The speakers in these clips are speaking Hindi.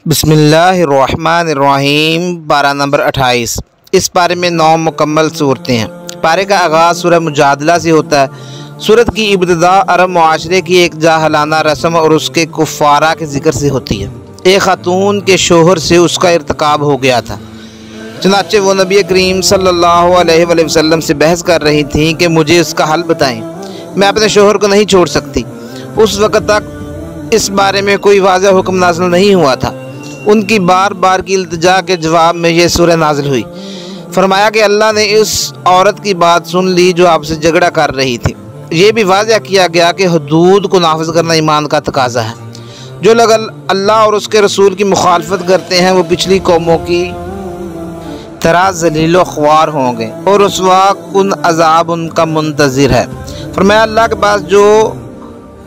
बिस्मिल्लाहिर्रहमानिर्रहीम। पारा नंबर 28। इस पारे में 9 मुकम्मल सूरतें हैं। पारे का आगाज़ सूरह मुजादला से होता है। सूरत की इब्तिदा अरब मुआशरे की एक जाहलाना रस्म और उसके कुफ़ारा के ज़िक्र से होती है। एक खातून के शोहर से उसका इर्तिकाब हो गया था, चुनाचे वो नबी करीम सल्लल्लाहु अलैहि वसल्लम से बहस कर रही थीं कि मुझे इसका हल बताएं, मैं अपने शोहर को नहीं छोड़ सकती। उस वक़्त तक इस बारे में कोई वाज़ेह हुक्म नाज़िल नहीं हुआ था। उनकी बार बार की इल्तिजा के जवाब में यह सूरह नाज़िल हुई। फरमाया कि अल्लाह ने इस औरत की बात सुन ली जो आपसे झगड़ा कर रही थी। ये भी वाज़ेह किया गया कि हुदूद को नाफिज करना ईमान का तकाज़ा है। जो लोग अल्लाह और उसके रसूल की मुखालफत करते हैं वो पिछली कौमों की तरह ज़लील ख्वार होंगे और रुसवा कुन अज़ाब उनका मुंतज़िर है। फरमाया अल्लाह के पास जो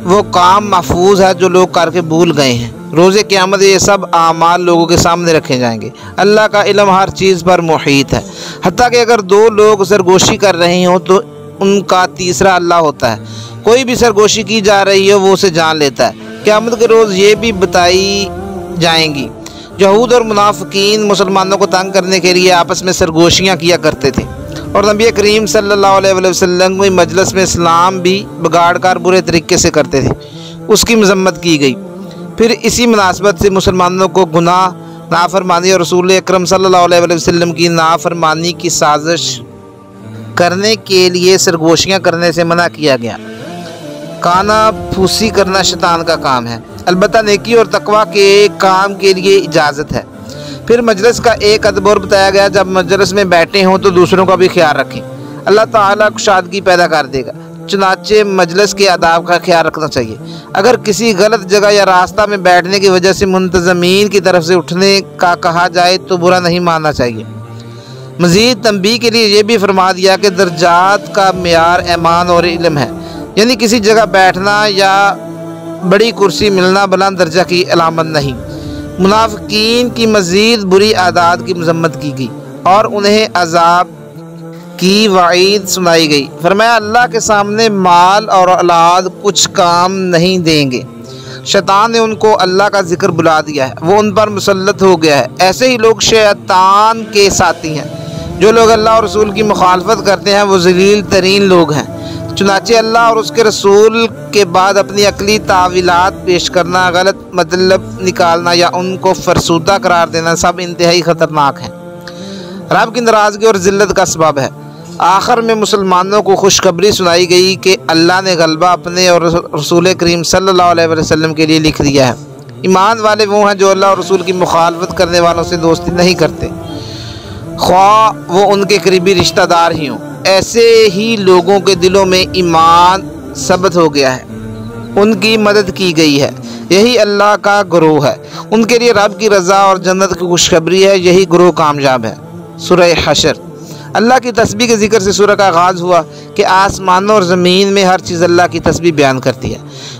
वो काम महफूज है जो लोग करके भूल गए हैं। रोज़े क़यामत ये सब आमाल लोगों के सामने रखे जाएंगे। अल्लाह का इल्म हर चीज़ पर मुहीत है। हत्ता कि अगर दो लोग सरगोशी कर रहे हों तो उनका तीसरा अल्लाह होता है। कोई भी सरगोशी की जा रही हो वो उसे जान लेता है। क़यामत के रोज़ ये भी बताई जाएंगी। यहूद और मुनाफिकीन मुसलमानों को तंग करने के लिए आपस में सरगोशियाँ किया करते थे और नबी करीम सल्लल्लाहु अलैहि वसल्लम की मजलिस में इस्लाम भी बिगाड़ कर बुरे तरीके से करते थे। उसकी मजम्मत की गई। फिर इसी मुनासबत से मुसलमानों को गुनाह, नाफरमानी और रसूल अकरम सल्लल्लाहु अलैहि वसल्लम की नाफरमानी की साजिश करने के लिए सरगोशियाँ करने से मना किया गया। काना फूसी करना शैतान का काम है। अलबत्ता नेकी और तकवा के काम के लिए इजाज़त है। फिर मजलिस का एक अदब और बताया गया, जब मजलिस में बैठे हों तो दूसरों का भी ख्याल रखें, अल्लाह ताला कुशादगी पैदा कर देगा। चुनाचे मजलिस के आदाब का ख्याल रखना चाहिए। अगर किसी गलत जगह या रास्ता में बैठने की वजह से मुंतज़मीन की तरफ से उठने का कहा जाए तो बुरा नहीं मानना चाहिए। मज़ीद तंबीह के लिए यह भी फरमा दिया कि दर्जात का मेयार ईमान और इल्म है, यानी किसी जगह बैठना या बड़ी कुर्सी मिलना बुलंद दर्जा की अलामत नहीं। मुनाफिकीन की मज़ीद बुरी आदात की मजम्मत की गई और उन्हें अजाब की वाईद सुनाई गई। फरमाया अल्लाह के सामने माल और औलाद कुछ काम नहीं देंगे। शैतान ने उनको अल्लाह का जिक्र बुला दिया है, वो उन पर मुसल्लत हो गया है। ऐसे ही लोग शैतान के साथी हैं। जो लोग अल्लाह और रसूल की मुखालफत करते हैं वो ज़लील तरीन लोग हैं। चुनाचे अल्लाह और उसके रसूल के बाद अपनी अकली तावीलात पेश करना, गलत मतलब निकालना या उनको फरसूदा करार देना सब इंतहाई ख़तरनाक है। रब की नाराज़गी और ज़िल्लत का सबब है। आखिर में मुसलमानों को खुशखबरी सुनाई गई कि अल्लाह ने गलबा अपने और रसूल करीम सल्लल्लाहु अलैहि वसल्लम के लिए लिख दिया है। ईमान वाले वो हैं जो अल्लाह और रसूल की मुखालफत करने वालों से दोस्ती नहीं करते, ख्वाह वो उनके करीबी रिश्तेदार ही हों। ऐसे ही लोगों के दिलों में ईमान सबत हो गया है, उनकी मदद की गई है। यही अल्लाह का गुरूह है। उनके लिए रब की रज़ा और जन्नत की खुशखबरी है। यही गुरूह कामयाब है। सूरह हशर। अल्लाह की तस्बीह के ज़िक्र से सूरह का आगाज़ हुआ कि आसमानों और ज़मीन में हर चीज़ अल्लाह की तस्बीह बयान करती है।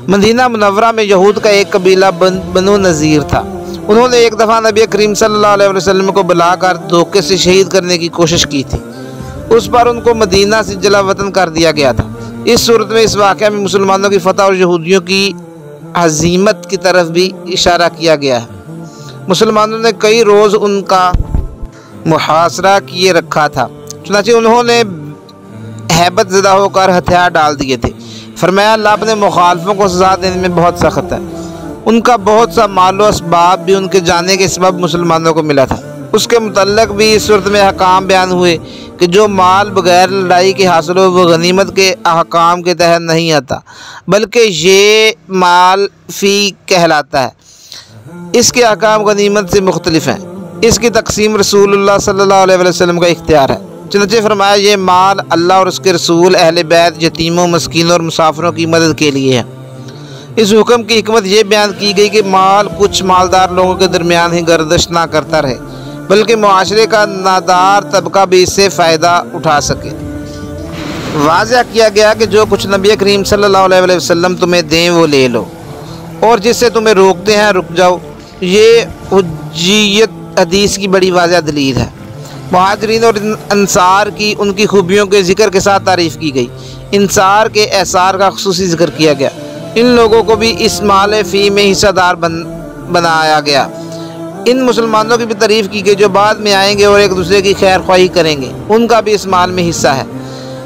मदीना मुनव्वरा में यहूद का एक कबीला बनु नज़ीर था। उन्होंने एक दफ़ा नबी करीम सल्लल्लाहु अलैहि वसल्लम को बुलाकर धोखे से शहीद करने की कोशिश की थी। उस पर उनको मदीना से जला वतन कर दिया गया था। इस सूरत में इस वाक़या में मुसलमानों की फतह और यहूदियों की हज़ीमत की तरफ भी इशारा किया गया है। मुसलमानों ने कई रोज़ उनका मुहासरा किए रखा था, चुनांचे उन्होंने हैबत ज़दा होकर हथियार डाल दिए थे। फरमाया अल्लाह अपने मुखालफों को सज़ा देने में बहुत सख्त है। उनका बहुत सा मालो असबाब भी उनके जाने के सबब मुसलमानों को मिला था। उसके मुतल्लक भी इस सूरत में अहकाम बयान हुए कि जो माल बगैर लड़ाई के हासिल हो वो गनीमत के अहकाम के तहत नहीं आता, बल्कि ये माल फ़ी कहलाता है। इसके अहकाम गनीमत से मुख्तलिफ हैं। इसकी तकसीम रसूलुल्लाह सल्लल्लाहु अलैहि वसल्लम का इख्तियार है। चुनांचे फरमाया ये माल अल्लाह और उसके रसूल, अहले बैत, यतीमों, मस्कीनों और मुसाफिरों की मदद के लिए है। इस हुक्म की हिकमत ये बयान की गई कि माल कुछ मालदार लोगों के दरमियान ही गर्दिश ना करता रहे, बल्कि मुआशरे का नादार तबका भी इससे फ़ायदा उठा सके। वाज़ह किया गया कि जो कुछ नबी करीम सल्लल्लाहु अलैहि वसल्लम तुम्हें दें वो ले लो और जिससे तुम्हें रोकते हैं रुक जाओ। ये हुज्जियत हदीस की बड़ी वाज़ह दलील है। मुहाजिरीन और अंसार की उनकी खूबियों के ज़िक्र के साथ तारीफ़ की गई। इंसार के एसार का खुसूसी ज़िक्र किया गया। इन लोगों को भी इस माल फ़ी में हिस्सेदार बनाया गया। इन मुसलमानों की भी तारीफ़ की गई जो बाद में आएंगे और एक दूसरे की खैर ख्वाही करेंगे, उनका भी इस माल में हिस्सा है।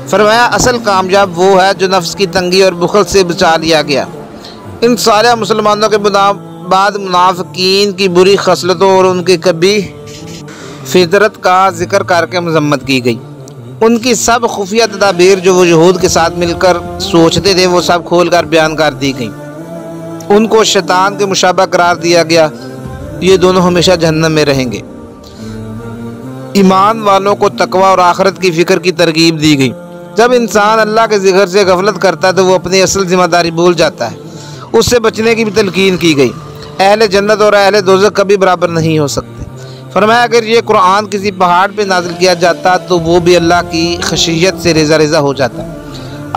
फरमाया असल कामयाब वो है जो नफ्स की तंगी और बुखल से बचा लिया गया। इन सारे मुसलमानों के बाद मुनाफिकीन की बुरी खसलतों और उनकी कभी फितरत का जिक्र करके मजम्मत की गई। उनकी सब खुफिया तदाबीर जो वो यहूद के साथ मिलकर सोचते थे वो सब खोल कर बयान कर दी गई। उनको शैतान के मुशाबा करार दिया गया। ये दोनों हमेशा जहन्नम में रहेंगे। ईमान वालों को तकवा और आखिरत की फ़िक्र की तरगीब दी गई। जब इंसान अल्लाह के ज़िक्र से गफलत करता है तो वो अपनी असल ज़िम्मेदारी भूल जाता है। उससे बचने की भी तलकीन की गई। अहले जन्नत और अहले दोज़ख कभी बराबर नहीं हो सकते। फरमाया अगर ये कुरान किसी पहाड़ पे नाज़िल किया जाता तो वो भी अल्लाह की खशियत से रेज़ा रेज़ा हो जाता।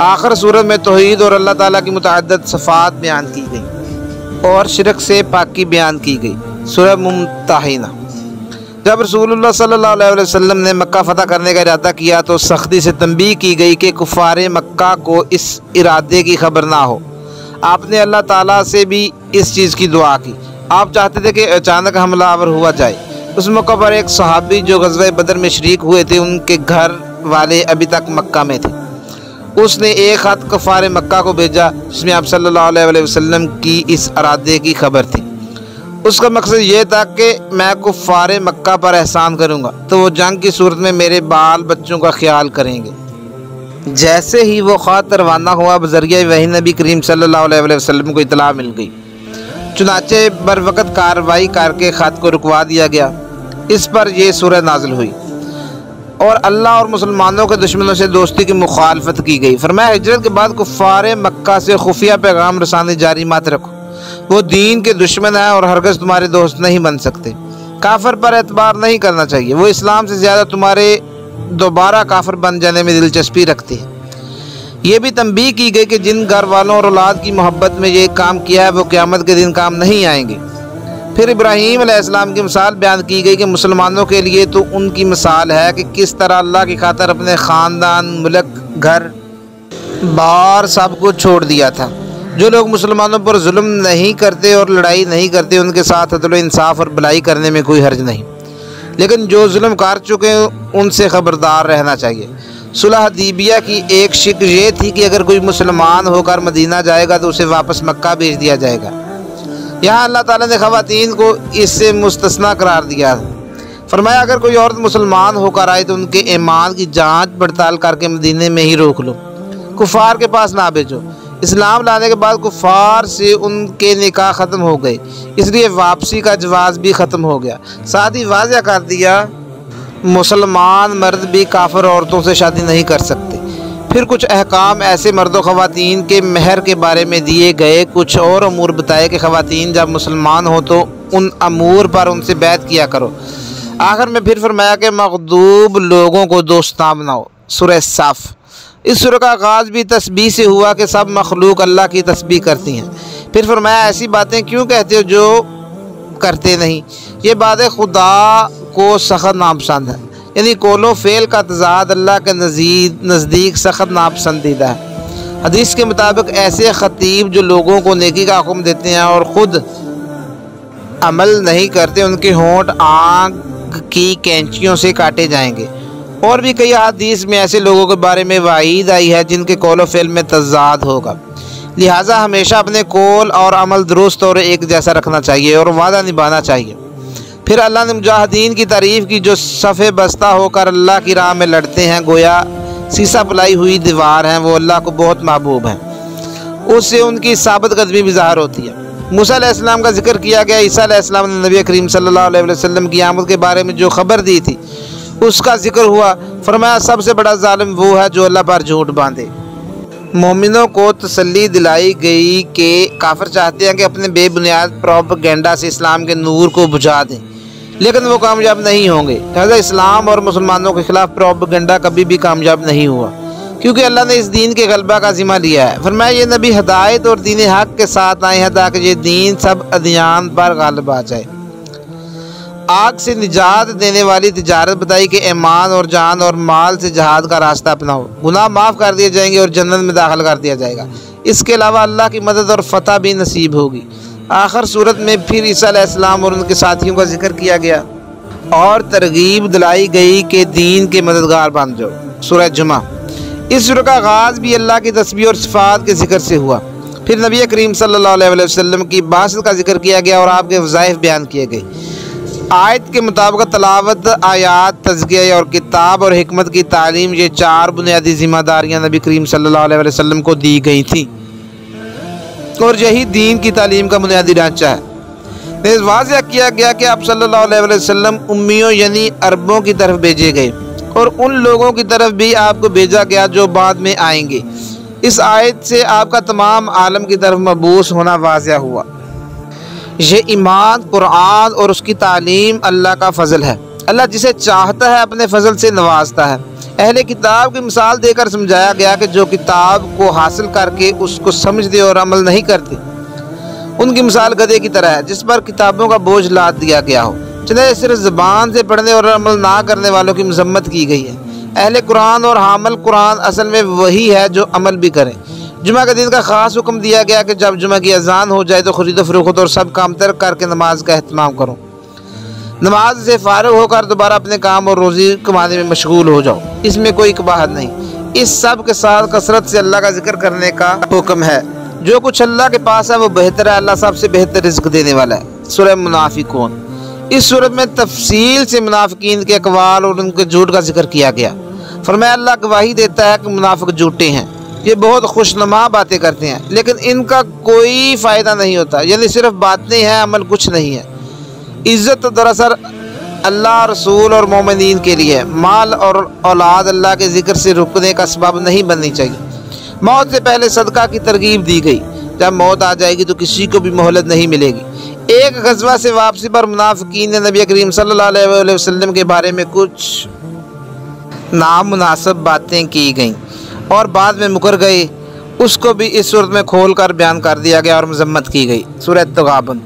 आखिर सूरत में तौहीद और अल्लाह ताला की मुतअद्दिद सिफ़ात बयान की गई और शिरक से पाकी बयान की गई। सूरह मुम्तहिना। जब रसूलुल्लाह सल्लल्लाहु अलैहि वसल्लम ने मक्का फ़तह करने का इरादा किया तो सख्ती से तंबीह की गई कि कुफ़ारे मक्का को इस इरादे की खबर ना हो। आपने अल्लाह ताला से भी इस चीज़ की दुआ की। आप चाहते थे कि अचानक हमलावर हुआ जाए। उस मौका पर एक सहाबी जो ग़ज़वा बदर में शरीक हुए थे, उनके घर वाले अभी तक मक्का में थे। उसने एक ख़त कुफ़ारे मक्का को भेजा जिसमें आप सल्लल्लाहु अलैहि वसल्लम की इस इरादे की खबर थी। उसका मकसद ये था कि मैं कुफ़ारे मक्का पर एहसान करूँगा तो वो जंग की सूरत में मेरे बाल बच्चों का ख्याल करेंगे। जैसे ही वो ख़त रवाना हुआ बज़रिया वही नबी करीम सल्लल्लाहु अलैहि वसल्लम को इत्तला मिल गई। चुनाचे बर वक़्त कार्रवाई करके ख़त को रुकवा दिया गया। इस पर यह सूरह नाज़िल हुई और अल्लाह और मुसलमानों के दुश्मनों से दोस्ती की मुखालफत की गई। फरमाया हिजरत के बाद कुफ़ारे मक्का से खुफिया पैगाम रसानी जारी मत रखो। वो दीन के दुश्मन है और हरगिज़ तुम्हारे दोस्त नहीं बन सकते। काफिर पर एतबार नहीं करना चाहिए। वो इस्लाम से ज़्यादा तुम्हारे दोबारा काफिर बन जाने में दिलचस्पी रखते हैं। ये भी तंबीह की गई कि जिन घर वालों और औलाद की मोहब्बत में ये काम किया है वो क़यामत के दिन काम नहीं आएंगे। फिर इब्राहीम अलैहिस्सलाम की मिसाल बयान की गई कि मुसलमानों के लिए तो उनकी मिसाल है कि किस तरह अल्लाह की खातिर अपने ख़ानदान, मुल्क, घर बार सब कुछ छोड़ दिया था। जो लोग मुसलमानों पर जुल्म नहीं करते और लड़ाई नहीं करते उनके साथ अदल इंसाफ और भलाई करने में कोई हर्ज नहीं, लेकिन जो जुल्म कर चुके हैं उनसे ख़बरदार रहना चाहिए। सुलह हदीबिया की एक शिक ये थी कि अगर कोई मुसलमान होकर मदीना जाएगा तो उसे वापस मक्का भेज दिया जाएगा। यहाँ अल्लाह ताला ने ख़वातीन को इससे मुस्तस्ना करार दिया। फरमाया अगर कोई औरत मुसलमान होकर आए तो उनके ईमान की जांच पड़ताल करके मदीने में ही रोक लो, कुफ़ार के पास ना भेजो। इस्लाम लाने के बाद कुफ़ार से उनके निकाह ख़त्म हो गए, इसलिए वापसी का जवाज़ भी ख़त्म हो गया। साथ ही वाज़ह कर दिया मुसलमान मर्द भी काफिर औरतों से शादी नहीं कर सकते। फिर कुछ अहकाम ऐसे मर्दों ख़वातीन के महर के बारे में दिए गए। कुछ और अमूर बताए कि ख़वातीन जब मुसलमान हो तो उन अमूर पर उनसे बैत किया करो। आखिर में फिर फरमाया कि मग़दूब लोगों को दोस्त ना बनाओ। सूरह साफ़। इस सूरह का आगाज़ भी तस्बीह से हुआ कि सब मखलूक अल्लाह की तस्बीह करती हैं। फिर फरमाया ऐसी बातें क्यों कहते हो जो करते नहीं। ये बातें खुदा को सख्त नापसंद है, यानी कौलो फ़ेल का तज़ाद अल्लाह के नज़दीक सख्त नापसंदीदा है। हदीस के मुताबिक ऐसे ख़तीब जो लोगों को नेकी का हुक्म देते हैं और ख़ुद अमल नहीं करते उनके होंठ आग की कैंचियों से काटे जाएंगे। और भी कई हदीस में ऐसे लोगों के बारे में वाईद आई है जिनके कौलो फ़ेल में तज़ाद होगा। लिहाजा हमेशा अपने कौल और अमल दुरुस्त और एक जैसा रखना चाहिए और वादा निभाना चाहिए। फिर अल्लाह ने मुजाहिदीन की तारीफ़ की जो सफ़े बस्ता होकर अल्लाह की राह में लड़ते हैं, गोया सीसा पलाई हुई दीवार हैं। वो अल्लाह को बहुत महबूब हैं, उससे उनकी साबित कदमी भी ज़ाहिर होती है। मूसा अलैहिस्सलाम का जिक्र किया गया। ईसा अलैहिस्सलाम ने नबी करीम सल्लल्लाहु अलैहि वसल्लम की आमद के बारे में जो खबर दी थी उसका जिक्र हुआ। फरमाया सबसे बड़ा जालिम वो है जो अल्लाह पर झूठ बांधे। मोमिनों को तसल्ली दिलाई गई कि काफिर चाहते हैं कि अपने बेबुनियाद प्रोपेगेंडा से इस्लाम के नूर को बुझा दें, लेकिन वो कामयाब नहीं होंगे। लिहाजा इस्लाम और मुसलमानों के खिलाफ प्रोपेगेंडा कभी भी कामयाब नहीं हुआ, क्योंकि अल्लाह ने इस दीन के गलबा का ज़िम्मा लिया है। फरमाया ये नबी हदायत और दीन हक के साथ आए हैं ताकि ये दीन सब अदियान पर गालिब आ जाए। आग से निजात देने वाली तिजारत बताई कि ईमान और जान और माल से जहाद का रास्ता अपनाओ, गुनाह माफ़ कर दिए जाएंगे और जन्नत में दाखिल कर दिया जाएगा। इसके अलावा अल्लाह की मदद और फतह भी नसीब होगी। आखिर सूरत में फिर ईसा अलैहिस्सलाम और उनके साथियों का जिक्र किया गया और तरगीब दिलाई गई कि दीन के मददगार बन जाओ। सूरह जुमा। इस सूरह का आगाज़ भी अल्लाह की तस्बीह और सिफ़ात के जिक्र से हुआ। फिर नबी करीम सल्लल्लाहु अलैहि वसल्लम की बासत का जिक्र किया गया और आपके वज़ाइफ बयान किए गए। आयत के मुताबिक तलावत, आयात, तज़किया और किताब और हिकमत की तालीम, ये 4 बुनियादी ज़िम्मेदारियाँ नबी करीम सल्लल्लाहु अलैहि वसल्लम को दी गई थी और यही दीन की तालीम का बुनियादी ढांचा है। वाज़ह किया गया कि आप सल्लल्लाहु अलैहि वसल्लम उम्मियों यानी अरबों की तरफ भेजे गए और उन लोगों की तरफ भी आपको भेजा गया जो बाद में आएंगे। इस आयत से आपका तमाम आलम की तरफ मबूस होना वाज़ह हुआ। ये ईमान, कुरान और उसकी तालीम अल्लाह का फ़ज़ल है। अल्लाह जिसे चाहता है अपने फ़ज़ल से नवाजता है। अहले किताब की मिसाल देकर समझाया गया कि जो किताब को हासिल करके उसको समझते और अमल नहीं करते, उनकी मिसाल गधे की तरह है जिस पर किताबों का बोझ लाद दिया गया हो। चुनांचे सिर्फ ज़बान से पढ़ने और अमल ना करने वालों की मज़म्मत की गई है। अहले कुरान और हामिल कुरान असल में वही है जो अमल भी करें। जुमा के दिन का ख़ास हुक्म दिया गया कि जब जुमा की अजान हो जाए तो खरीद फरोख्त और सब काम तर्क करके नमाज का एहतमाम करो। नमाज से फ़ारिग होकर दोबारा अपने काम और रोज़ी कमाने में मशगूल हो जाओ। इसमें कोई कबाहत नहीं। इस सब के साथ कसरत से अल्लाह का जिक्र करने का हुक्म है। जो कुछ अल्लाह के पास है वो बेहतर है। अल्लाह सबसे बेहतर रिज़्क़ देने वाला है। सूरह मुनाफिकून। इस सूरत में तफसील से मुनाफिकीन के अक़वाल और उनके झूठ का जिक्र किया गया। फरमाया अल्लाह गवाही देता है कि मुनाफिक झूठे हैं। ये बहुत खुशनुमा बातें करते हैं लेकिन इनका कोई फ़ायदा नहीं होता, यानी सिर्फ बातें हैं, अमल कुछ नहीं है। इज़्ज़त तो दरअसल अल्लाह, रसूल और मोमिनीन के लिए है। माल और औलाद अल्लाह के ज़िक्र से रुकने का सबब नहीं बननी चाहिए। मौत से पहले सदका की तरगीब दी गई। जब मौत आ जाएगी तो किसी को भी मोहलत नहीं मिलेगी। एक गज़वा से वापसी पर मुनाफिकीन ने नबी करीम सल्लल्लाहु अलैहि वसल्लम के बारे में कुछ नामुनासिब बातें की गईं और बाद में मुकर गए। उसको भी इस सूरत में खोल कर बयान कर दिया गया और मजम्मत की गई। सूरह तगाबुन।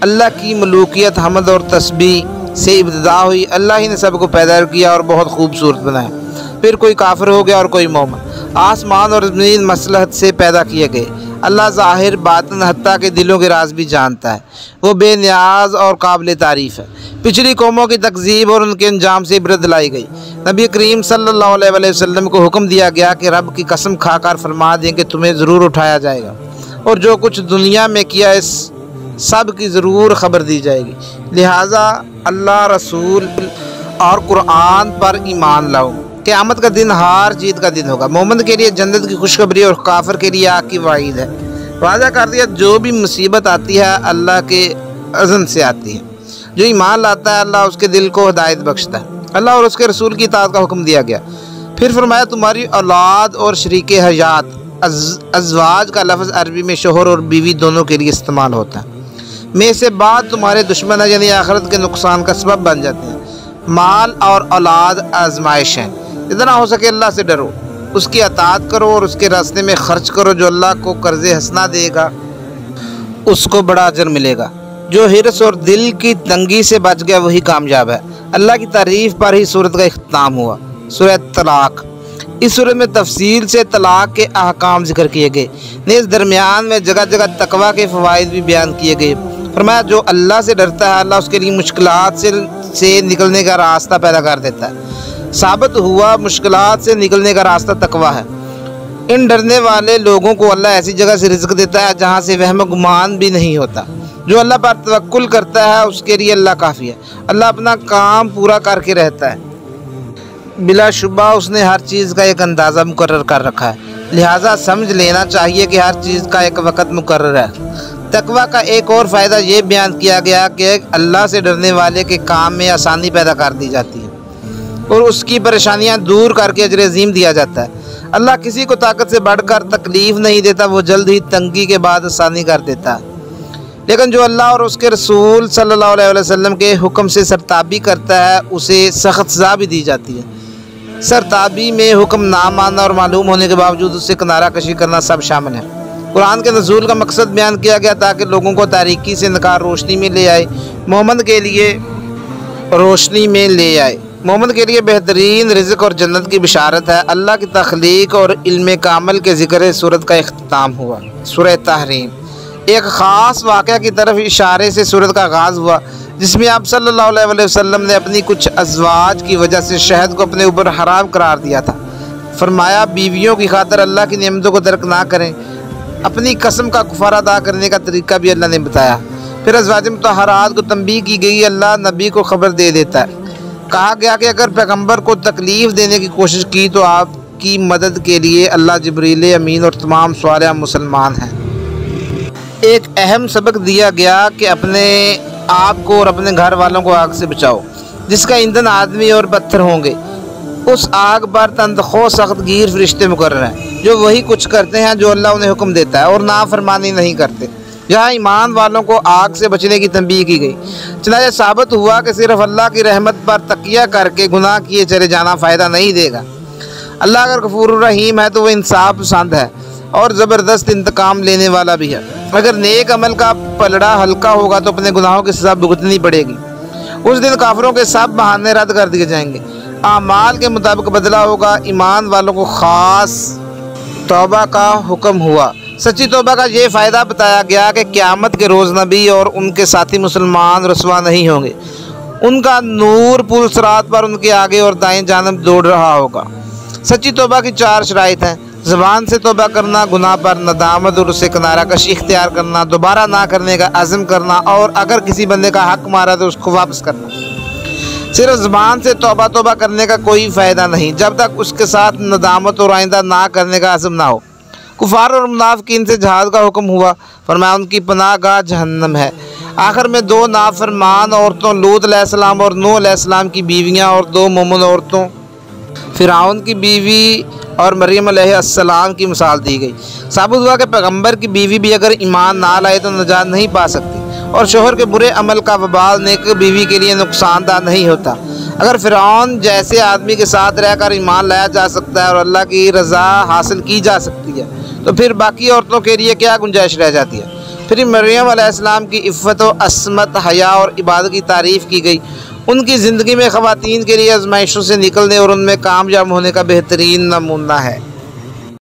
अल्लाह की मलूकियत, हमद और तस्बीह से इब्तिदा हुई। अल्लाह ही ने सबको पैदा किया और बहुत खूबसूरत बनाया। फिर कोई काफिर हो गया और कोई मोमिन। आसमान और ज़मीन मसलहत से पैदा किए गए। अल्लाह ज़ाहिर, बातिन, हत्ता के दिलों के राज भी जानता है। वो बेनियाज और काबिल तारीफ़ है। पिछली कौमों की तकज़ीब और उनके अंजाम से इबरत दिलाई गई। नबी करीम सल्लल्लाहु अलैहि वसल्लम को हुक्म दिया गया कि रब की कसम खाकर फरमा दें कि तुम्हें ज़रूर उठाया जाएगा और जो कुछ दुनिया में किया इस सब की ज़रूर खबर दी जाएगी। लिहाजा अल्लाह, रसूल और कुरान पर ईमान लाओ। क़यामत का दिन हार जीत का दिन होगा। मोमिन के लिए जन्नत की खुशखबरी और काफिर के लिए आग की वाइद है। वादा कर दिया जो भी मुसीबत आती है अल्लाह के अज़न से आती है। जो ईमान लाता है अल्लाह उसके दिल को हिदायत बख्शता है। अल्लाह और उसके रसूल की इताअत का हुक्म दिया गया। फिर फरमाया तुम्हारी औलाद और शरीके हयात। अज़वाज का लफ्ज़ अरबी में शोहर और बीवी दोनों के लिए इस्तेमाल होता है। में से बाद तुम्हारे दुश्मन है, यानी आखिरत के नुकसान का सबब बन जाते हैं। माल और औलाद आजमाइश हैं। जितना हो सके अल्लाह से डरो, उसकी अताअत करो और उसके रास्ते में खर्च करो। जो अल्लाह को कर्ज़े हसना देगा उसको बड़ा अजर मिलेगा। जो हिरस और दिल की तंगी से बच गया वही कामयाब है। अल्लाह की तारीफ़ पर ही सूरत का इख्तिताम हुआ। सूरह तलाक़। इस सूरत में तफसील से तलाक़ के अहकाम जिक्र किए गए। इस दरमियान में जगह जगह तकवा के फ़वाइद भी बयान किए गए। फरमाया जो अल्लाह से डरता है अल्लाह उसके लिए मुश्किलात से निकलने का रास्ता पैदा कर देता है। साबित हुआ मुश्किलात से निकलने का रास्ता तकवा है। इन डरने वाले लोगों को अल्लाह ऐसी जगह से रिज़्क़ देता है जहाँ से वहम गुमान भी नहीं होता। जो अल्लाह पर तवक्कुल करता है उसके लिए अल्लाह काफ़ी है। अल्लाह अपना काम पूरा करके रहता है। बिलाशुबा उसने हर चीज़ का एक अंदाज़ा मुकर्रर कर रखा है। लिहाजा समझ लेना चाहिए कि हर चीज़ का एक वक़्त मुकर्रर है। तकवा का एक और फ़ायदा ये बयान किया गया कि अल्लाह से डरने वाले के काम में आसानी पैदा कर दी जाती है और उसकी परेशानियां दूर करके अजर अज़ीम दिया जाता है। अल्लाह किसी को ताकत से बढ़कर तकलीफ़ नहीं देता, वो जल्द ही तंगी के बाद आसानी कर देता है। लेकिन जो अल्लाह और उसके रसूल सल्लल्लाहु अलैहि वसल्लम के हुक्म से सरताबी करता है उसे सख्त सज़ा भी दी जाती है। सरताबी में हुक्म ना मानना और मालूम होने के बावजूद उससे किनारा कशी करना सब शामिल है। कुरान के नज़ूल का मकसद बयान किया गया ताकि लोगों को तारीकी से निकार रोशनी में ले आए, मोमिन के लिए रोशनी में ले आए। मोमिन के लिए बेहतरीन रिज़्क़ और जन्नत की बिशारत है। अल्लाह की तख्लीक और इल्म कामल के ज़िक्र सूरत का इख्तिताम हुआ। सूरह तहरीम। एक ख़ास वाक़या की तरफ इशारे से सूरत का आगाज़ हुआ, जिसमें आप सल्लल्लाहु अलैहि वसल्लम ने अपनी कुछ अज़वाज की वजह से शहद को अपने ऊपर हराम करार दिया था। फरमाया, बीवियों की खातिर अल्लाह की नेमतों को तर्क ना करें। अपनी कसम का कुफारा अदा करने का तरीका भी अल्लाह ने बताया। फिर अज़वाज मुतहहरात को तंबीह की गई, अल्लाह नबी को ख़बर दे देता है। कहा गया कि अगर पैगम्बर को तकलीफ़ देने की कोशिश की तो आपकी मदद के लिए अल्लाह जिब्रील अमीन और तमाम सालिह मुसलमान हैं। एक अहम सबक दिया गया कि अपने आप को और अपने घर वालों को आग से बचाओ, जिसका ईंधन आदमी और पत्थर होंगे। उस आग पर तंदखो सख्त गिर फरिश्ते मुकर्रर हैं, जो वही कुछ करते हैं जो अल्लाह उन्हें हुक्म देता है और नाफरमानी नहीं करते। जहाँ ईमान वालों को आग से बचने की तंबीह की गई। चनाचे साबित हुआ कि सिर्फ अल्लाह की रहमत पर तकिया करके गुनाह किए चले जाना फ़ायदा नहीं देगा। अल्लाह अगर गफूर रहीम है तो वह इंसाफ पसंद है और ज़बरदस्त इंतकाम लेने वाला भी है। अगर नेक अमल का पलड़ा हल्का होगा तो अपने गुनाहों की सज़ा भुगतनी पड़ेगी। उस दिन काफिरों के सब बहाने रद्द कर दिए जाएंगे। आमाल के मुताबिक बदला होगा। ईमान वालों को ख़ास तौबा का हुक्म हुआ। सच्ची तौबा का ये फ़ायदा बताया गया कि क़यामत के रोज़ नबी और उनके साथी मुसलमान रसवा नहीं होंगे। उनका नूर पुल सिरात पर उनके आगे और दाएं जानब दौड़ रहा होगा। सच्ची तौबा की 4 शराइत हैं। ज़बान से तौबा करना, गुनाह पर नदामत और उससे किनारा कशी इख्तियार करना, दोबारा ना करने का अज़्म करना और अगर किसी बंदे का हक़ मारा तो उसको वापस करना। सिर्फ ज़बान से तौबा करने का कोई फ़ायदा नहीं जब तक उसके साथ नदामत और आइंदा ना करने का अज़्म ना हो। कुफार और मुनाफिकीन से जहाद का हुक्म हुआ। फरमाया, उनकी पनाहगाह जहन्नम है। आखिर में 2 नाफरमान औरतों लूत अलैहिस्सलाम और नूह अलैहिस्सलाम की बीवियाँ और 2 मोमिन औरतों फ़िरऔन की बीवी और मरियम अलैहिस्सलाम की मिसाल दी गई। साबित हुआ कि पैगम्बर की बीवी भी अगर ईमान ना लाए तो नजात नहीं पा सकती और शोहर के बुरे अमल का वबाल नेक बीवी के लिए नुकसानदा नहीं होता। अगर फ़िरऔन जैसे आदमी के साथ रहकर ईमान लाया जा सकता है और अल्लाह की रज़ा हासिल की जा सकती है तो फिर बाकी औरतों के लिए क्या गुंजाइश रह जाती है। फिर मरियम अलैहिस्सलाम की इफ़्फ़त व अस्मत, हया और इबादत की तारीफ़ की गई। उनकी ज़िंदगी में ख़वातीन के लिए आज़माइशों से निकलने और उनमें कामयाब होने का बेहतरीन नमूना है।